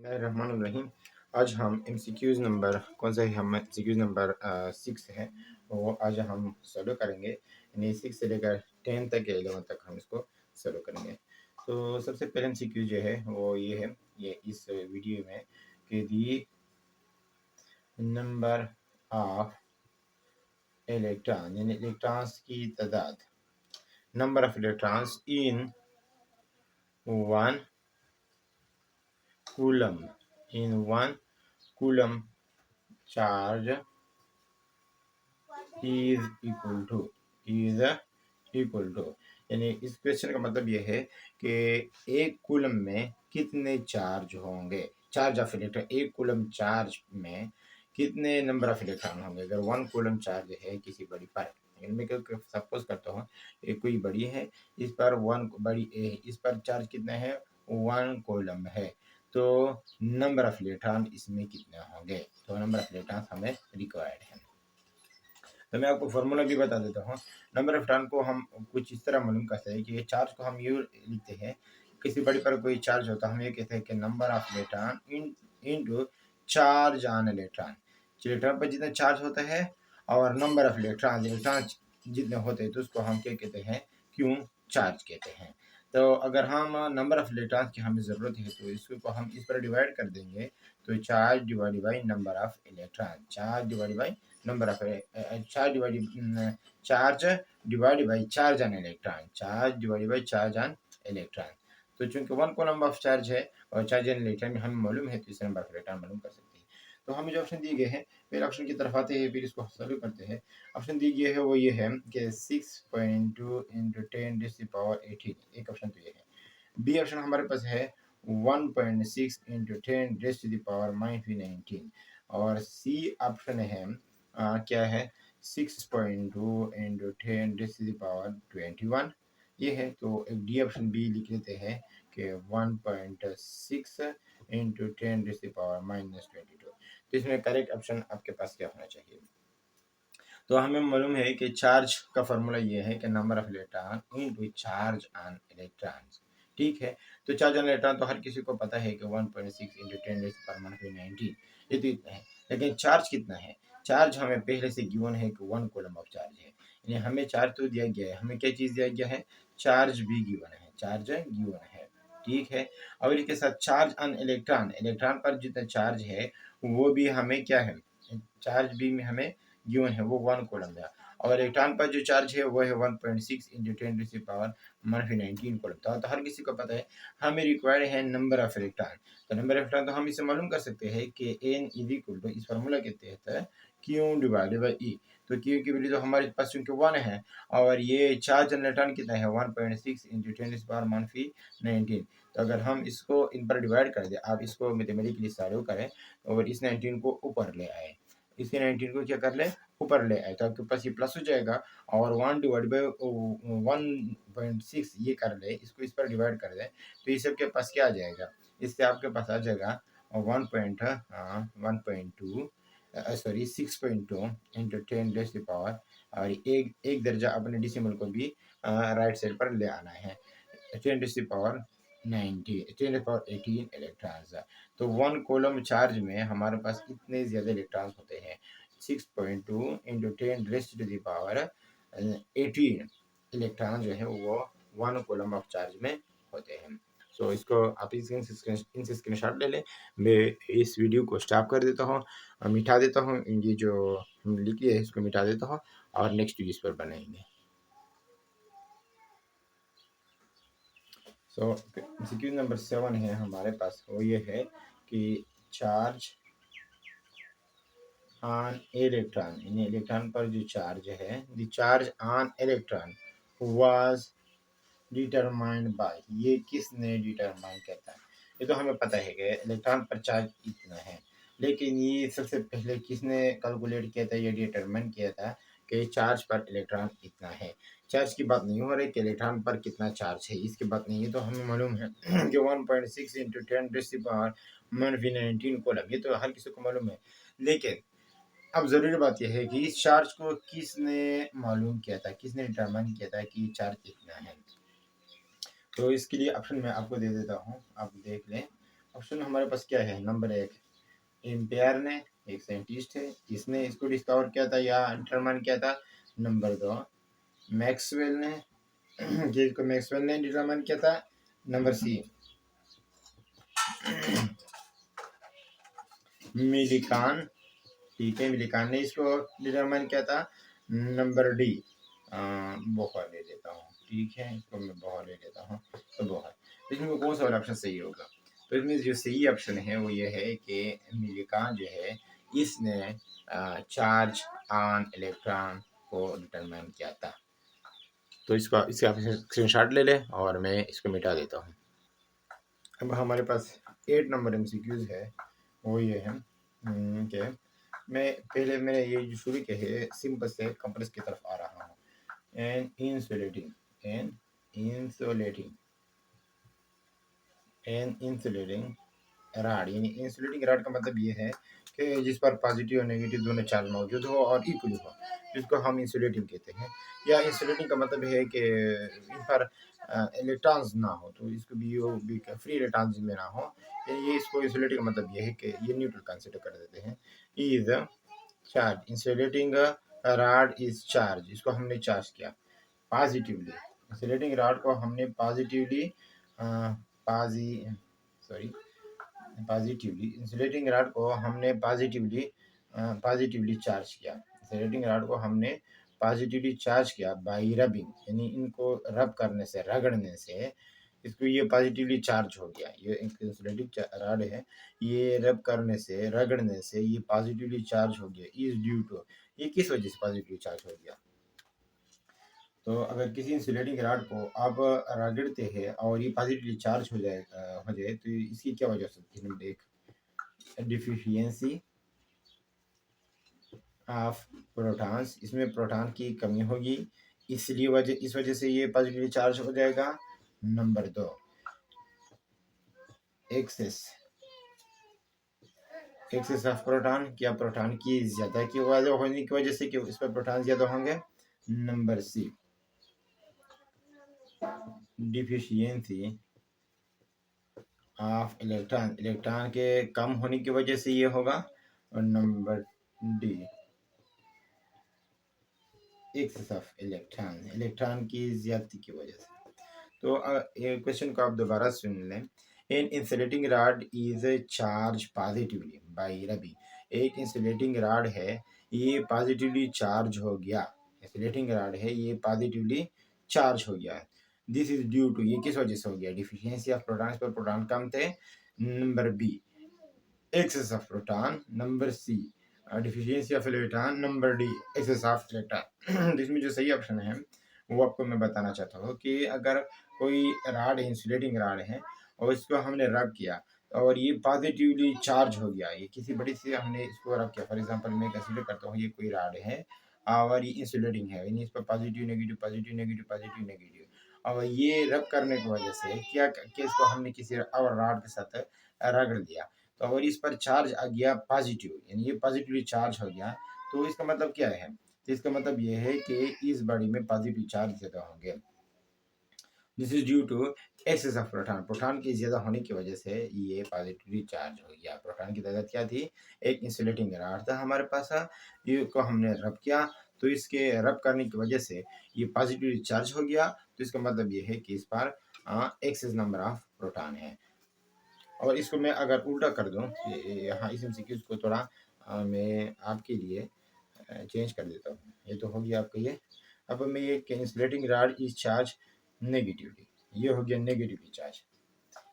बिस्मिल्लाहिर्रहमानिर्रहीम। आज हम एमसीक्यूज़ नंबर कौन सा है, हम एमसीक्यूज़ नंबर 6 है, वो आज हम सॉल्व करेंगे। यानी 6 से लेकर 10 तक या 11 तक हम इसको सॉल्व करेंगे। तो सबसे पहले एमसीक्यू जो है वो ये है, ये इस वीडियो में कि दी नंबर ऑफ इलेक्ट्रॉन यानी इलेक्ट्रॉन्स की तादाद, number of electrons in one coulomb in one coulomb charge is equal to यानी इस क्वेश्चन का मतलब ये है कि एक कूलम में कितने चार्ज होंगे, चार्ज ऑफ इलेक्ट्रॉन, एक कूलम चार्ज में कितने नंबर ऑफ इलेक्ट्रॉन होंगे। अगर वन कूलम चार्ज है किसी बड़ी पर, मैं सपोज करता हूँ एक कोई बड़ी है, इस पर वन बड़ी ए है, इस पर चार्ज कितना है, वन कूलम है, तो नंबर ऑफ इलेक्ट्रॉन इसमें कितने होंगे। तो नंबर ऑफ इलेक्ट्रॉन हमें रिक्वायर्ड है। तो मैं आपको फॉर्मूला भी बता देता हूँ। नंबर ऑफ इलेक्ट्रॉन को हम कुछ इस तरह मालूम करते हैं कि ये चार्ज को हम यूँ लिखते हैं, किसी बड़ी पर कोई चार्ज होता है, हम ये कहते हैं कि number of electron into charge on electron. Electron पर जितना चार्ज होता है और नंबर ऑफ इलेक्ट्रॉन जितने होते हैं, तो उसको हम क्या कहते हैं, क्यों चार्ज कहते हैं। तो अगर हम नंबर ऑफ इलेक्ट्रॉन की हमें ज़रूरत है तो इसको हम इस पर डिवाइड कर देंगे, तो charge divide by number of electron, charge divide by number of charge divide by charge on electron, charge divide by charge on electron. तो चूंकि वन कूलम ऑफ चार्ज है और चार्ज ऑन इलेक्ट्रॉन हमें मालूम है, तो इस नंबर ऑफ इलेक्ट्रॉन मालूम कर सकते हैं। तो हमें जो ऑप्शन दिए गए हैं, पहले ऑप्शन की तरफ आते हैं, फिर इसको सॉल्व करते हैं। ऑप्शन दिए गए है वो ये है कि 6.2 इंटू 10⁻18, एक ऑप्शन तो ये है। बी ऑप्शन हमारे पास है 1.6 इंटू 10⁻19, और सी ऑप्शन है क्या है 6.2 इंटू 10⁻21, ये है। तो एक डी ऑप्शन बी लिख लेते हैं कि 1.6 इंटू 10⁻22। तो इसमें करेक्ट ऑप्शन आपके पास क्या होना चाहिए। तो हमें मालूम है कि चार्ज का फॉर्मूला ये है कि number of electron into charge on electrons, ठीक है। तो चार्ज ऑन इलेक्ट्रॉन तो हर किसी को पता है कि 1.6 इंटू 10⁻19, ये तो इतना है। लेकिन चार्ज कितना है, चार्ज हमें पहले से गिवन है कि वन कूलम ऑफ चार्ज है, यानी हमें चार्ज तो दिया गया है, हमें क्या चीज़ दिया गया है, चार्ज भी गिवन है, चार्ज गिवन है, ठीक है। और इसके साथ चार्ज ऑन इलेक्ट्रॉन, इलेक्ट्रॉन पर जितना चार्ज है वो भी हमें क्या है, चार्ज भी में हमें गिवन है, वो वन कूलम है। और इलेक्ट्रॉन पर जो चार्ज है वो है 1.6 इंटू 10⁻19 कूलम। तो हर किसी को पता है हमें रिक्वायर्ड है नंबर ऑफ इलेक्ट्रॉन। तो नंबर ऑफ इलेक्ट्रॉन तो हम इसे मालूम कर सकते हैं कि एन इज इक्वल टू, इस फार्मूला के तहत क्यू डिवाइडेड बाई ई। तो क्यू की वैल्यू तो हमारे पास चूंकि 1 है, और ये चार्ज इलेक्ट्रॉन कितना है 1.6 इंटू 10⁻19। तो अगर हम इसको इन पर डिवाइड कर दें, आप इसको मैथमेटिकली सॉल्व करें और इस 19 को ऊपर ले आए, इसी 19 को क्या कर ले, ऊपर ले आए, तो आपके पास ये प्लस हो जाएगा। और 1 डिवाइड बाई 1.6 ये कर ले, इसको इस पर डिवाइड कर दे, तो ये सबके पास क्या आ जाएगा, इससे आपके पास आ जाएगा 1.2 सॉरी 6.2 इंटू 10⁻, और एक एक दर्जा अपने डिसिमल को भी राइट साइड पर ले आना है, 10⁻18 इलेक्ट्रॉन्स। तो वन कूलम चार्ज में हमारे पास इतने ज़्यादा इलेक्ट्रॉन्स होते हैं, 6.2 इंटू 10⁻18 इलेक्ट्रॉन जो है वो वन कूलम ऑफ चार्ज में होते हैं। सो इसको आप इनसे स्क्रीनशॉट ले लें। मैं इस वीडियो को स्टॉप कर देता हूँ, मिटा देता हूँ, ये जो हम लिखी है इसको मिटा देता हूँ, और नेक्स्ट वीडियो इस पर बनाएंगे। सो एमसीक्यू नंबर 7 है हमारे पास, वो ये है कि चार्ज ऑन इलेक्ट्रॉन, यानी इलेक्ट्रॉन पर जो चार्ज है, the charge on electron was determined by, ये किसने डिटरमाइन करता है। ये तो हमें पता है कि इलेक्ट्रॉन पर चार्ज इतना है, लेकिन ये सबसे पहले किसने कैलकुलेट किया था, ये डिटरमाइन किया था कि चार्ज पर इलेक्ट्रॉन इतना है। चार्ज की बात नहीं हो रही कि इलेक्ट्रॉन पर कितना चार्ज है, इसकी बात नहीं है। तो हमें मालूम है कि 1.6 इंटू 10⁻19 कूलम, ये तो हर किसी को मालूम है। लेकिन अब ज़रूरी बात यह है कि इस चार्ज को किसने मालूम किया था, किसने डिटरमाइन किया था कि चार्ज इतना है। तो इसके लिए ऑप्शन मैं आपको दे देता हूँ, आप देख लें। ऑप्शन हमारे पास क्या है? नंबर 1 एम्पेयर ने, एक साइंटिस्ट है, इसने इसको डिस्कवर किया था या डिटरमाइन किया था। नंबर 2 मैक्सवेल ने जिसको मैक्सवेल ने डिटरमाइन किया था। नंबर सी मिलिकान, ठीक है, मिलिकान ने इसको डिटरमाइन किया था। नंबर डी बोहर ले लेता हूँ, ठीक है, तो मैं बोहर ले लेता हूँ, तो बोहर। तो इसमें कौन सा वाला ऑप्शन सही होगा? तो इसमें जो सही ऑप्शन है वो ये है कि मिलिकान जो है इसने चार्ज ऑन इलेक्ट्रॉन को डिटरमाइन किया था। तो इसका आप स्क्रीनशॉट ले लें और मैं इसको मिटा देता हूँ। अब हमारे पास 8 नंबर एमसीक्यूज है, वो ये है कि मैं पहले मैंने ये जो शुरू के है सिंपल से कंप्रेस की तरफ आ रहा हूँ। एन इंसुलेटिंग रॉड, यानी इंसुलेटिंग रॉड का मतलब ये है कि जिस पर पॉजिटिव और नेगेटिव दोनों चार्ज मौजूद हो और इक्वली हो, जिसको हम इंसुलेटिंग कहते हैं। या इंसुलेटिंग का मतलब है कि इन पर इलेक्ट्रॉन्स ना हो, तो इसको भी फ्री इलेक्ट्रॉन्स में ना हो। ये इसको इंसुलेटिंग का मतलब ये है कि ये न्यूट्रल कंसिडर कर देते हैं। Is charge, insulating rod is charge, इसको हमने चार्ज किया पॉजिटिवली। इंसुलेटिंग रॉड को हमने positively sorry positively insulating rod को हमने पॉजिटिवली चार्ज किया। इंसुलेटिंग रॉड को हमने पॉजिटिवली चार्ज किया बाई रबिंग, यानी इनको रब करने से, रगड़ने से इसको ये पॉजिटिवली चार्ज हो गया। ये इंसुलेटिंग रॉड है, ये रब करने से, रगड़ने से ये पॉजिटिवली चार्ज हो गया। इज ड्यू टू, ये किस वजह से पॉजिटिवली चार्ज हो गया? तो अगर किसी इंसुलेटिंग रॉड को आप रगड़ते हैं और ये पॉजिटिवली चार्ज हो जाए तो इसकी क्या वजह हो सकती है? नंबर 1 डिफिशियंसी ऑफ प्रोटॉन्स, इसमें प्रोटॉन की कमी होगी, इसलिए इस वजह से ये पॉजिटिवली चार्ज हो जाएगा। नंबर 2 एक्सेस ऑफ प्रोटॉन, क्या प्रोटॉन की ज्यादा की वजह होने की वजह से कि इस पर प्रोटॉन ज्यादा होंगे। Number C deficiency of electron, electron के कम होने की वजह से ये होगा। और number D excess of electron, electron की ज्यादती की वजह से। तो ये क्वेश्चन को आप दोबारा सुन लें। An insulating rod is charge positively by rubbing, एक इंसुलेटिंग रॉड है, ये पॉजिटिवली चार्ज हो गया। इंसुलेटिंग रॉड है, ये पॉजिटिवली चार्ज हो गया। दिस इज ड्यू टू, ये किस वजह से हो गया? डिफिशियंसी ऑफ प्रोटॉन, पर प्रोटॉन कम थे। Number B excess of proton. Number C deficiency of electron. Number D excess of electron. इसमें जो सही ऑप्शन है वो आपको मैं बताना चाहता हूँ कि अगर कोई राड है, इंसुलेटिंग राड है, और इसको हमने रब किया और ये पॉजिटिवली चार्ज हो गया, ये किसी बड़ी से हमने इसको रब किया। फॉर एग्जांपल मैं कंसीडर करता हूँ ये कोई राड है और ये इंसुलेटिंग है, यानी इस पर positive negative positive negative positive negative, और ये रब करने की वजह से क्या कि इसको हमने किसी और राड के साथ रगड़ दिया, तो अगर इस पर चार्ज आ गया पॉजिटिव, यानी ये पॉजिटिवली चार्ज हो गया, तो इसका मतलब क्या है? तो इसका मतलब ये है कि इस बॉडी में पॉजिटिव चार्ज ज्यादा होंगे। This is due to excess of proton, proton की ज्यादा होने की वजह से ये पॉजिटिवली चार्ज हो गया। प्रोटॉन की तादाद क्या थी? एक इंसुलेटिंग रॉड था हमारे पास, ये को हमने रब किया, तो इसके रब करने की वजह से ये पॉजिटिवली चार्ज हो गया। तो इसका मतलब ये है कि इस पर एक्सेस नंबर ऑफ प्रोटॉन है। और इसको मैं अगर उल्टा कर दूं, यहाँ इस एमसीक्यूज को थोड़ा मैं आपके लिए चेंज कर देता हूँ। ये तो हो गया आपका ये। अब मैं ये insulating rod is charge negatively, ये हो गया नेगेटिवली चार्ज।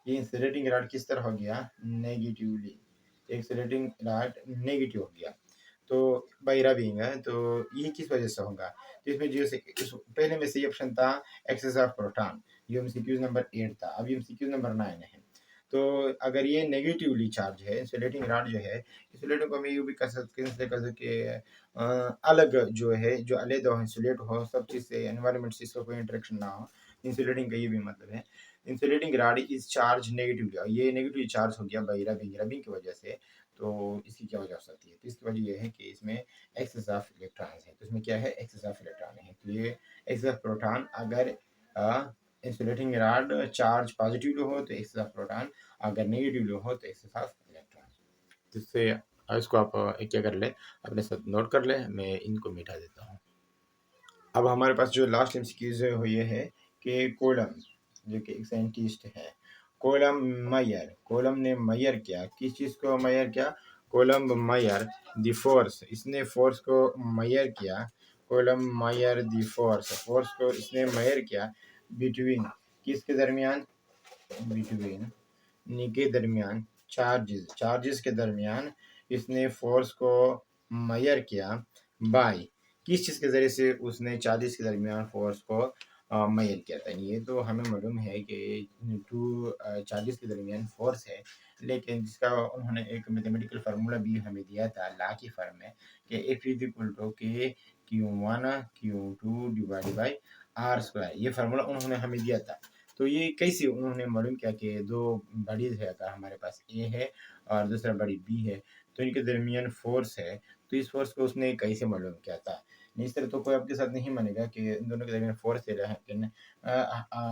ये इंसुलेटिंग रॉड किस तरह हो गया? नेगेटिवली, इंसुलेटिंग रॉड नेगेटिव हो गया। तो बाई रबिंग है, तो ये किस वजह से होगा? तो इसमें जो से पहले में सही ऑप्शन था एक्सेस ऑफ प्रोटॉन, ये एमसीक्यूज नंबर 8 था। अब एमसीक्यूज नंबर 9 है। तो अगर ये नेगेटिवली चार्ज है, इंसुलेटिंग रॉड जो है, इंसुलेटिंग को हम ये भी कर सकते अलग जो है, जो अलग हो, इंसुलेट हो, सब चीज़ से, एनवायरनमेंट से इसका कोई इंटरेक्शन ना हो। इंसुलेटिंग का ये भी मतलब है। Insulating rod is charge negatively, ये नेगेटिवली चार्ज हो गया बाई रबिंग, रबिंग की वजह से। तो इसकी क्या वजह हो सकती है? तो इसकी वजह यह है कि इसमें एक्सेस ऑफ इलेक्ट्रॉन है। तो इसमें क्या है? एक्सेस ऑफ इलेक्ट्रॉन है। तो ये एक्सेस ऑफ प्रोटॉन अगर इंसुलेटिंग रॉड चार्ज पॉजिटिवली हो तो एक्सेस ऑफ प्रोटॉन, अगर नेगेटिवली हो तो एक्सेस ऑफ इलेक्ट्रॉन। जिससे इसको आप एक क्या कर ले, अपने साथ नोट कर ले, मैं इनको मिटा देता हूँ। अब हमारे पास जो लास्ट एमसीक्यूज है वो ये है कि कोलम, जो कि एक साइंटिस्ट है, कोलम ने मेजर किया, किस चीज़ को मेजर किया, कोलम मेजर द फोर्स, इसने फोर्स को मेजर किया, Coulomb measure the force, force को इसने मेजर किया बिटवीन, किसके दरमियान, बिटवीन नी के दरमियान, चार्जेस के दरमियान इसने फोर्स को मेजर किया बाय, किस चीज़ के ज़रिए से उसने चार्जेस के दरमियान फोर्स को मेजर किया था। ये तो हमें मालूम है कि टू चार्जेस के दरमियान फोर्स है, लेकिन जिसका उन्होंने एक मैथमेटिकल फार्मूला भी हमें दिया था ला की फॉर्म में कि F is equal to K Q1 Q2 divide by R square, ये फार्मूला उन्होंने हमें दिया था। तो ये कैसे उन्होंने मालूम किया कि दो बॉडीज है, अगर हमारे पास ए है और दूसरा बड़ी बी है, तो इनके दरमियान फोर्स है, तो इस फोर्स को उसने कैसे मालूम किया था। नहीं, इस तरह तो कोई आपके साथ नहीं मानेगा कि इन दोनों के दरमियान फोर्स है, लेकिन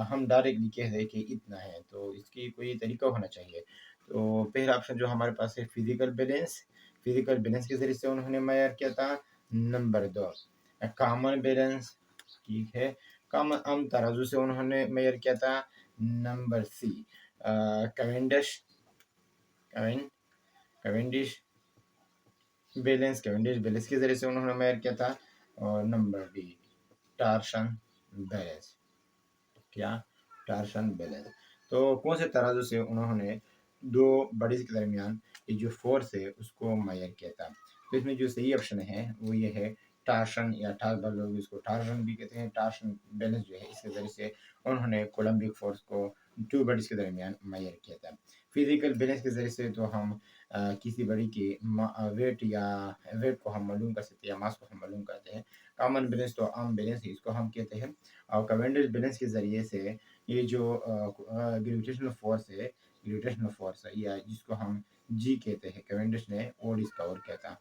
हम डायरेक्टली कह रहे कि इतना है, तो इसकी कोई तरीका होना चाहिए। तो पहला ऑप्शन जो हमारे पास है फिजिकल बैलेंस, फिजिकल बैलेंस के जरिए से उन्होंने मैयर किया था। नंबर 2 कॉमन बैलेंस, ठीक है, कम आम तराजू से उन्होंने मेजर किया था। Number C Cavendish, Cavendish Cavendish balance के जरिए से उन्होंने मेजर किया था। और नंबर डी टार्शन बैलेंस, क्या, टार्शन बैलेंस। तो कौन से तराजू से उन्होंने दो बॉडीज के दरमियान ये जो फोर्स है उसको मेजर किया था। तो इसमें जो सही ऑप्शन है वो ये है टार्शन, या टार्बल लोग इसको टार्शन भी कहते हैं। टार्शन बैलेंस जो है इसके जरिए से उन्होंने कोलम्बिक फोर्स को टू बॉडीज के दरमियान मेजर किया था। फिजिकल बैलेंस के जरिए से तो हम किसी बड़ी के वेट या वेट को हम मालूम कर सकते हैं, या मास को हम मालूम करते हैं। कॉमन बैलेंस तो आम बैलेंस है, इसको हम कहते हैं। और कैवेंडिश बैलेंस के ज़रिए से ये जो ग्रेविटेशनल फोर्स है, या जिसको हम जी कहते हैं, कैवेंडिश ने वो डिस्कवर किया था।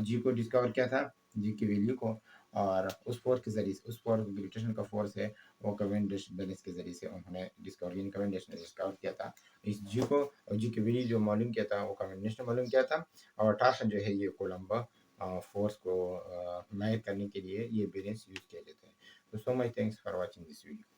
जी को डिस्कवर किया था, जी की वैल्यू को, और उस फोर्स के जरिए उस फोर्स ग्रेविटेशन का फोर्स है वो कैवेंडिश बैलेंस के जरिए से उन्होंने डिस्कवर, यानी कैवेंडिश ने डिस्कवर किया था इस जी को। और जी की वैल्यू जो मालूम किया था वो कैवेंडिश ने मालूम किया था। और टार्सन जो है ये कोलम्ब फोर्स को मेजर करने के लिए ये बैलेंस यूज किया जाता है। So much thanks for watching this video.